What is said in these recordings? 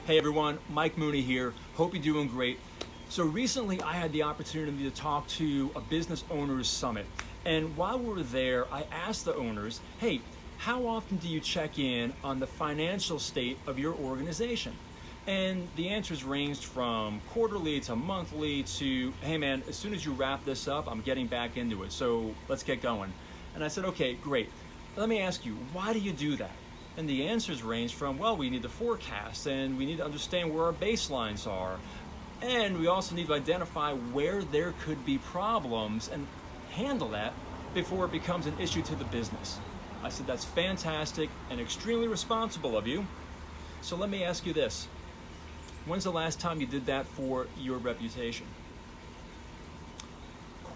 Hey everyone, Mike Mooney here. Hope you're doing great. So recently I had the opportunity to talk to a business owners summit. And while we were there, I asked the owners, hey, how often do you check in on the financial state of your organization? And the answers ranged from quarterly to monthly to, hey man, as soon as you wrap this up, I'm getting back into it. So let's get going. And I said, okay, great. Let me ask you, why do you do that? And the answers range from, well, we need to forecast and we need to understand where our baselines are. And we also need to identify where there could be problems and handle that before it becomes an issue to the business. I said, that's fantastic and extremely responsible of you. So let me ask you this. When's the last time you did that for your reputation?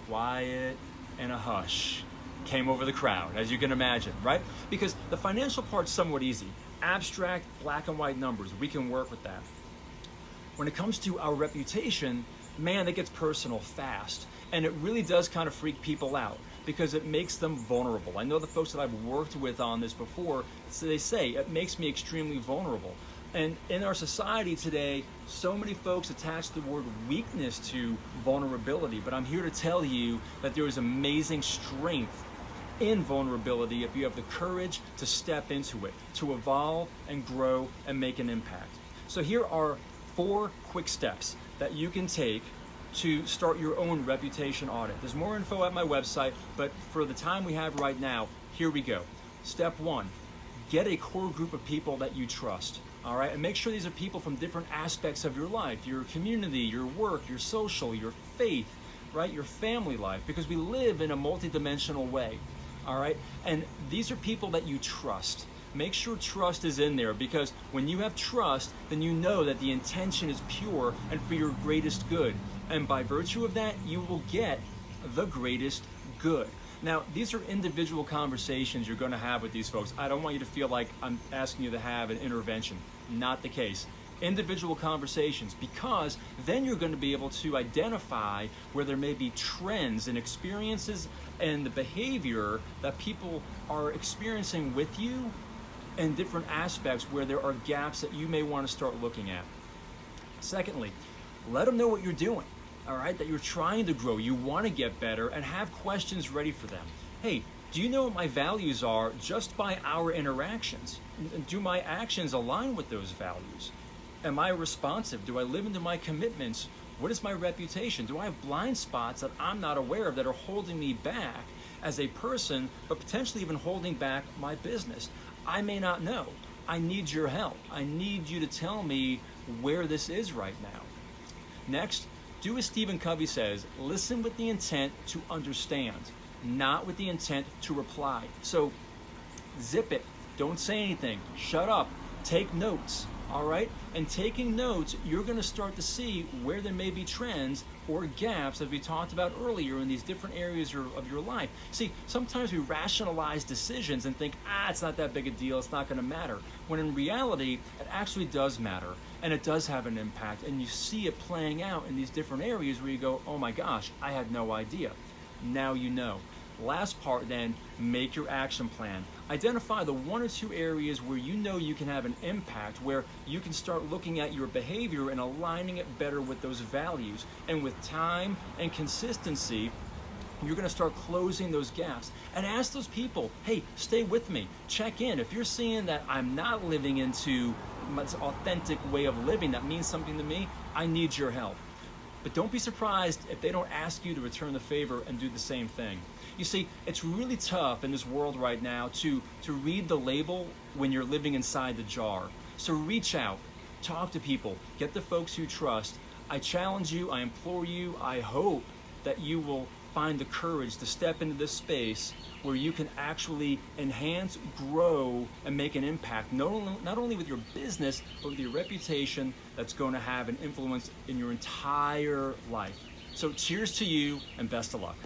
Quiet and a hush came over the crowd, as you can imagine, right? Because the financial part's somewhat easy. Abstract, black and white numbers, we can work with that. When it comes to our reputation, man, it gets personal fast. And it really does kind of freak people out because it makes them vulnerable. I know the folks that I've worked with on this before, so they say, it makes me extremely vulnerable. And in our society today, so many folks attach the word weakness to vulnerability, but I'm here to tell you that there is amazing strength in vulnerability if you have the courage to step into it, to evolve and grow and make an impact. So here are 4 quick steps that you can take to start your own reputation audit. There's more info at my website, but for the time we have right now, here we go. Step 1, get a core group of people that you trust. All right, and make sure these are people from different aspects of your life, your community, your work, your social, your faith, right, your family life, because we live in a multidimensional way. All right, and these are people that you trust. Make sure trust is in there, because when you have trust, then you know that the intention is pure and for your greatest good. And by virtue of that, you will get the greatest good. Now, these are individual conversations you're going to have with these folks. I don't want you to feel like I'm asking you to have an intervention. Not the case. Individual conversations, because then you're going to be able to identify where there may be trends and experiences and the behavior that people are experiencing with you and different aspects where there are gaps that you may want to start looking at. Secondly, let them know what you're doing. All right, that you're trying to grow, you want to get better, and have questions ready for them. Hey, do you know what my values are just by our interactions? Do my actions align with those values? Am I responsive? Do I live into my commitments? What is my reputation? Do I have blind spots that I'm not aware of that are holding me back as a person, but potentially even holding back my business? I may not know. I need your help. I need you to tell me where this is right now. Next, do as Stephen Covey says, listen with the intent to understand, not with the intent to reply. So zip it, don't say anything, shut up, take notes, all right? And taking notes, you're gonna start to see where there may be trends or gaps, as we talked about earlier, in these different areas of your life. See, sometimes we rationalize decisions and think, it's not that big a deal, it's not gonna matter. When in reality, it actually does matter, and it does have an impact, and you see it playing out in these different areas where you go, oh my gosh, I had no idea. Now you know. Last part then, make your action plan. Identify the 1 or 2 areas where you know you can have an impact, where you can start looking at your behavior and aligning it better with those values. And with time and consistency, you're gonna start closing those gaps. And ask those people, hey, stay with me, check in. If you're seeing that I'm not living into my authentic way of living that means something to me, I need your help. But don't be surprised if they don't ask you to return the favor and do the same thing. You see, it's really tough in this world right now to read the label when you're living inside the jar. So reach out, talk to people, get the folks you trust. I challenge you, I implore you, I hope that you will find the courage to step into this space where you can actually enhance, grow, and make an impact, not only with your business, but with your reputation that's going to have an influence in your entire life. So cheers to you and best of luck.